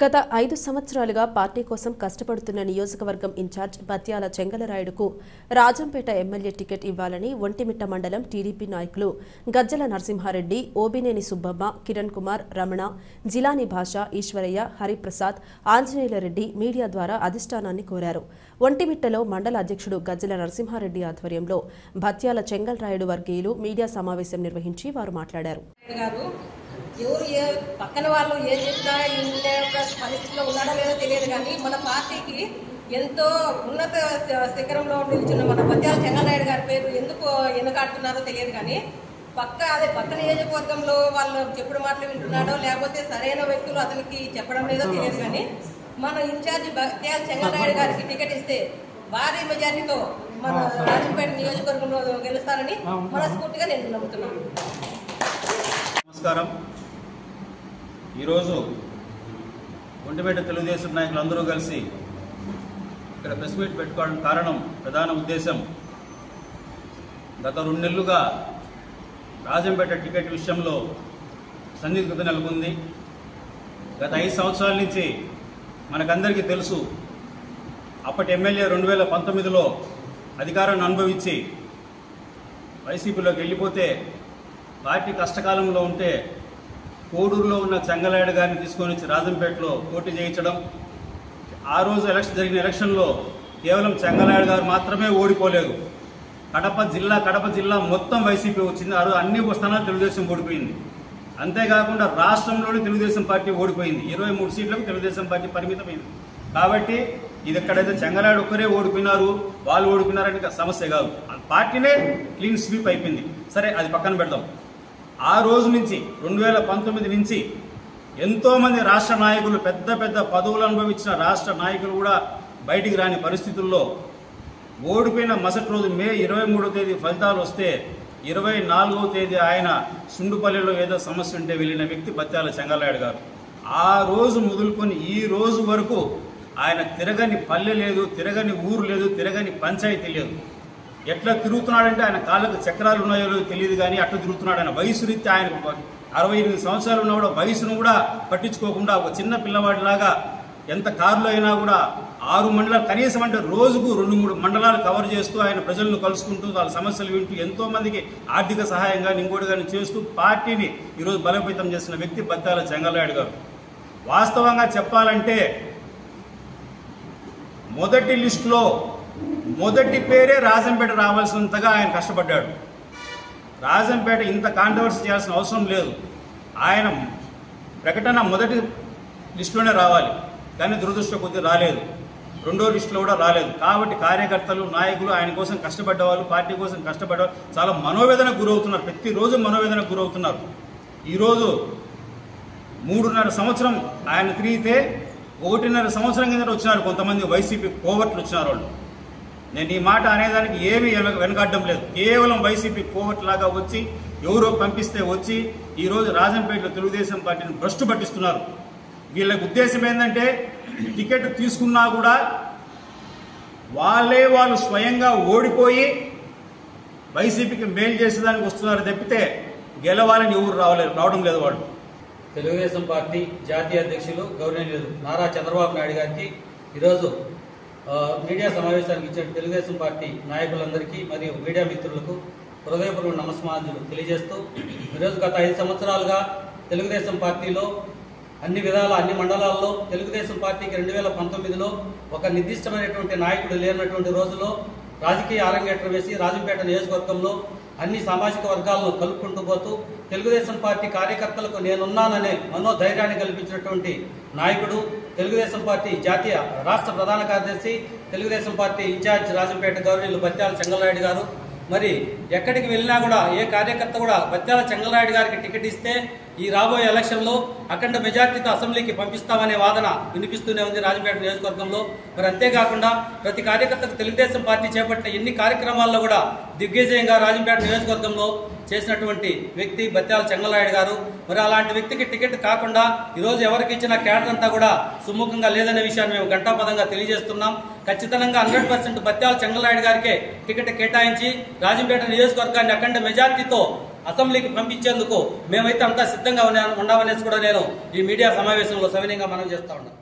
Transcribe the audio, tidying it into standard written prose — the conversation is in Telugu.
గత 5 సంవత్సరాలుగా పార్టీ కోసం కష్టపడుతున్న నియోజకవర్గం ఇన్ఛార్జ్ బత్యాల చెంగలరాయుడుకు రాజంపేట ఎమ్మెల్యే టికెట్ ఇవ్వాలని ఒంటిమిట్ట మండలం టీడీపీ నాయకులు గజ్జల నరసింహారెడ్డి, ఓబినేని సుబ్బమ్మ, కిరణ్ కుమార్, రమణ, జిలాని భాష, ఈశ్వరయ్య, హరిప్రసాద్, ఆంజనేయులరెడ్డి మీడియా ద్వారా అధిష్టానాన్ని కోరారు. ఒంటిమిట్టలో మండల అధ్యక్షుడు గజ్జల నరసింహారెడ్డి ఆధ్వర్యంలో బత్యాల చెంగలరాయుడు వర్గీయులు మీడియా సమావేశం నిర్వహించి వారు మాట్లాడారు. ఎవరు పక్కన వాళ్ళు ఏం చెప్పినా పరిస్థితిలో ఉన్నాడో లేదో తెలియదు, కానీ మన పార్టీకి ఎంతో ఉన్నత శిఖరంలో నిలిచిన మన బత్యాల చెంగలరాయుడు గారి పేరు ఎందుకు వెనుకాడుతున్నారో తెలియదు, కానీ పక్క నియోజకవర్గంలో వాళ్ళు చెప్పుడు మాటలు వింటున్నాడో లేకపోతే సరైన వ్యక్తులు అతనికి చెప్పడం లేదో తెలియదు, కానీ మన ఇన్ఛార్జి బత్యాల చెంగలరాయుడు గారికి టికెట్ ఇస్తే భారీ మెజార్టీతో మన రాజంపేట నియోజకవర్గంలో గెలుస్తారని మనస్ఫూర్తిగా నేను నమ్ముతున్నాను. నమస్కారం. ఈరోజు ఒంటిమిట్ట తెలుగుదేశం నాయకులు అందరూ కలిసి ఇక్కడ ప్రెస్ మీట్ పెట్టుకోవడం కారణం, ప్రధాన ఉద్దేశం, గత 2 నెలలుగా రాజంపేట టికెట్ విషయంలో సందిగ్ధత నెలకొంది. గత 5 సంవత్సరాల నుంచి మనకందరికీ తెలుసు, అప్పటి ఎమ్మెల్యే 2019లో అధికారాన్ని అనుభవించి వైసీపీలోకి వెళ్ళిపోతే పార్టీ కష్టకాలంలో ఉంటే కోడూరులో ఉన్న చెంగలరాయుడు గారిని తీసుకొని వచ్చి రాజంపేటలో పోటీ చేయించడం. ఆ రోజు జరిగిన ఎలక్షన్లో కేవలం చెంగలరాయుడు గారు మాత్రమే ఓడిపోలేదు. కడప జిల్లా మొత్తం వైసీపీ వచ్చింది. ఆ రోజు అన్ని స్థానాలు తెలుగుదేశం ఓడిపోయింది. అంతేకాకుండా రాష్ట్రంలోనే తెలుగుదేశం పార్టీ ఓడిపోయింది. 23 సీట్లకు తెలుగుదేశం పార్టీ పరిమితమైంది. కాబట్టి ఇది ఎక్కడైతే చెంగలరాయుడు ఒక్కరే ఓడిపోయినారు, వాళ్ళు ఓడిపోయినారని సమస్య కాదు, పార్టీనే క్లీన్ స్వీప్ అయిపోయింది. సరే, అది పక్కన పెడదాం. ఆ రోజు నుంచి 2019 నుంచి ఎంతోమంది రాష్ట్ర నాయకులు, పెద్ద పెద్ద పదవులు అనుభవించిన రాష్ట్ర నాయకులు కూడా బయటికి రాని పరిస్థితుల్లో ఓడిపోయిన మరుసటి రోజు మే 23వ తేదీ ఫలితాలు వస్తే 24వ తేదీ ఆయన సుండుపల్లిలో ఏదో సమస్య ఉంటే వెళ్ళిన వ్యక్తి బత్యాల చెంగలరాయుడు గారు. ఆ రోజు మొదలుకొని ఈ రోజు వరకు ఆయన తిరగని పల్లె లేదు, తిరగని ఊరు లేదు, తిరగని పంచాయతీ లేదు. ఎట్లా తిరుగుతున్నాడంటే ఆయన కాళ్ళకు చక్రాలు ఉన్నాయో లేదో తెలియదు, కానీ అట్లా తిరుగుతున్నాడు. ఆయన వయసు రీత్యా ఆయన 68 సంవత్సరాలు ఉన్నా కూడా వయసును కూడా పట్టించుకోకుండా ఒక చిన్న పిల్లవాడిలాగా ఎంత కారులో అయినా కూడా 6 మండలాలు కనీసం అంటే రోజుకు 2-3 మండలాలు కవర్ చేస్తూ ఆయన ప్రజలను కలుసుకుంటూ వాళ్ళ సమస్యలు వింటూ ఎంతో మందికి ఆర్థిక సహాయంగా ఇంకోటి కానీ చేస్తూ పార్టీని ఈరోజు బలోపేతం చేసిన వ్యక్తి బత్యాల చెంగలరాయుడు గారు. వాస్తవంగా చెప్పాలంటే మొదటి లిస్టులో మొదటి పేరే రాజంపేట రావాల్సినంతగా ఆయన కష్టపడ్డాడు. రాజంపేట ఇంత కాంట్రవర్సీ చేయాల్సిన అవసరం లేదు. ఆయన ప్రకటన మొదటి లిస్టులోనే రావాలి, కానీ దురదృష్ట కొద్దీ రాలేదు. 2వ లిస్టులో కూడా రాలేదు. కాబట్టి కార్యకర్తలు, నాయకులు, ఆయన కోసం కష్టపడ్డవాళ్ళు, పార్టీ కోసం కష్టపడ్డవాళ్ళు చాలా మనోవేదనకు గురవుతున్నారు. ప్రతిరోజు మనోవేదనకు గురవుతున్నారు. ఈరోజు 3.5 సంవత్సరం ఆయన తిరిగితే 1.5 సంవత్సరం కింద వచ్చినారు కొంతమంది వైసీపీ కోవర్ట్లు వచ్చినారు వాళ్ళు. నేను ఈ మాట అనేదానికి ఏమీ వెనకాడడం లేదు. కేవలం వైసీపీ కోవర్ట్ లాగా వచ్చి ఎవరో పంపిస్తే వచ్చి ఈరోజు రాజంపేటలో తెలుగుదేశం పార్టీని భ్రష్టు పట్టిస్తున్నారు. వీళ్ళకి ఉద్దేశం ఏంటంటే టికెట్ తీసుకున్నా కూడా వాళ్ళు స్వయంగా ఓడిపోయి వైసీపీకి మేలు చేసేదానికి వస్తున్నారు తప్పితే గెలవాలని ఎవరు రావడం లేదు. వాళ్ళు తెలుగుదేశం పార్టీ జాతీయ అధ్యక్షులు గౌరవనీయులు నారా చంద్రబాబు నాయుడు గారికి ఈరోజు మీడియా సమావేశానికి ఇచ్చిన తెలుగుదేశం పార్టీ నాయకులందరికీ మరియు మీడియా మిత్రులకు హృదయపూర్వక నమస్కారాలు తెలియజేస్తూ, ఈరోజు గత 5 సంవత్సరాలుగా తెలుగుదేశం పార్టీలో అన్ని విధాల అన్ని మండలాల్లో తెలుగుదేశం పార్టీకి 2019లో ఒక నిర్దిష్టమైనటువంటి నాయకుడు లేనటువంటి రోజులో రాజకీయ అరంగేట్రం వేసి రాజంపేట నియోజకవర్గంలో అన్ని సామాజిక వర్గాలను కలుపుకుంటూ పోతూ తెలుగుదేశం పార్టీ కార్యకర్తలకు నేనున్నాననే మనోధైర్యాన్ని కల్పించినటువంటి నాయకుడు, తెలుగుదేశం పార్టీ జాతీయ రాష్ట్ర ప్రధాన కార్యదర్శి, తెలుగుదేశం పార్టీ ఇన్ఛార్జ్ రాజంపేట గౌరవనీయులు బత్యాల చెంగలరాయుడు గారు. మరి ఎక్కడికి వెళ్ళినా కూడా ఏ కార్యకర్త కూడా బత్యాల చెంగలరాయుడు గారికి టికెట్ ఇస్తే ఈ రాబోయే ఎలక్షన్లో అఖండ మెజార్టీతో అసెంబ్లీకి పంపిస్తామనే వాదన వినిపిస్తూనే ఉంది రాజంపేట నియోజకవర్గంలో. మరి అంతేకాకుండా ప్రతి కార్యకర్తకు తెలుగుదేశం పార్టీ చేపట్టిన ఎన్ని కార్యక్రమాల్లో కూడా దిగ్విజయంగా రాజంపేట నియోజకవర్గంలో చేసినటువంటి వ్యక్తి బత్యాల చెంగలరాయుడు గారు. మరి అలాంటి వ్యక్తికి టికెట్ కాకుండా ఈరోజు ఎవరికి ఇచ్చిన క్యాడర్ అంతా కూడా సుముఖంగా లేదనే విషయాన్ని మేము ఘంటాపదంగా తెలియజేస్తున్నాం. ఖచ్చితంగా 100% బత్యాల చెంగలరాయుడు గారికే టికెట్ కేటాయించి రాజంపేట నియోజకవర్గాన్ని అఖండ మెజార్టీతో అసెంబ్లీకి పంపించేందుకు మేమైతే అంతా సిద్ధంగా ఉన్నామనేసి కూడా నేను ఈ మీడియా సమావేశంలో సవినయంగా మనం చేస్తా ఉన్నాం.